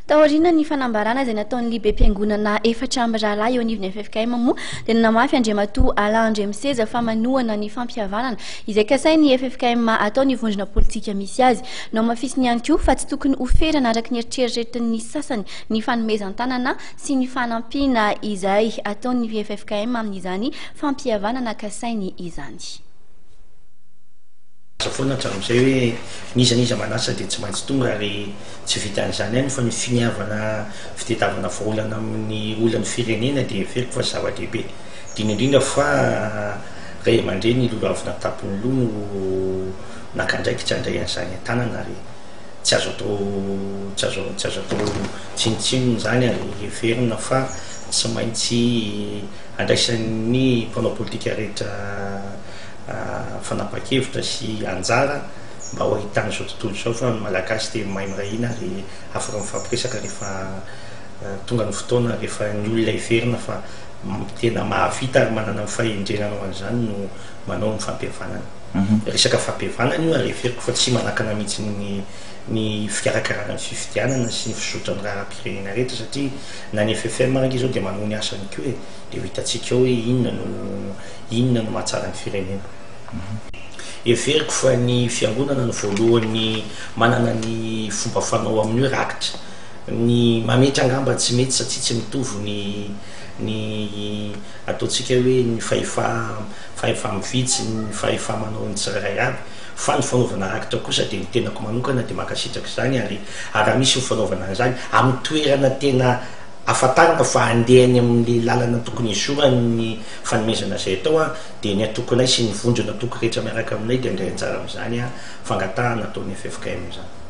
taorina ny fanambarana izay nataon'ny libe-piangonana efatra amby rahalahy eo anivon'ny FFKM moa dia namafy Andriamatoa Alain Andriamseza fa manohana ny fampihavanana izay kasainy FFKM atao ny vondrona politika misy azy no mafisiny ihany koa fa tsy tokony oferana araka ny eritreritretin'ny sasany ny fanomezan-tanana sy ny fanampiana izay ataon'ny FFKM amin'izany fampihavanana kasainy izany. Foana hatram'izay hoe nizaniza manasa dia tsy maintsy tonga ary tsy vitan'izany ihany fa ny finiavana fitadiavana volana amin'ny olana firenena dia feriko fa zava-dehibe dina indrindra fa ray aman-dreny lolo avy natapony lono nakandraiky tsy andray an'izany an-tanana ary tsy azo atao tsinotsinona zany ary verina fa tsy maintsy andraisan'ny mpanao politika rehetra fanapa-kevitra sy anjara mba ho ahitana izao tontolo izao fa ny malagasy dia mahay mirahina ary afaka mifampiresaka rehefa tonga ny fotoana rehefa ny olona hiverina fa tena mahavita ary manana ny fahendrenanao an'izany no manao ny fampihavanana. Resaka fampihavanana io ary veriko fa tsy manakana mihitsy ny fikarakarana ny fifidianana sy ny fisotrany raharaham-pirenena rehetra satria na ny FFM raiky izao dia manao ny asany koa dia ho hitantsika hoe inona no mahatsara ny firenena. Everiko fa ny fiangonana ny voalohany manana ny fomba fanao amin'ny hoe rakitra ny mamety angamba tsy mety satria tsy mitovy ny ataontsika hoe ny fahefa mivitsy ny fahefa manao ny tsirairay aby fa ny fanaovana rakitra kosa dia ny tenako manokana dia makasitraka izany ary raha misy ny fanaovana an'izany amin'ny toerana tena afatarana fa andehany amin'ny lalana tokony isorany fanomezana izay atao dia ny atokonay sy ny vondrona toko rehetra miaraka aminay dia andray anjara amin'izany fangatahana ataon'ny FFKM izany.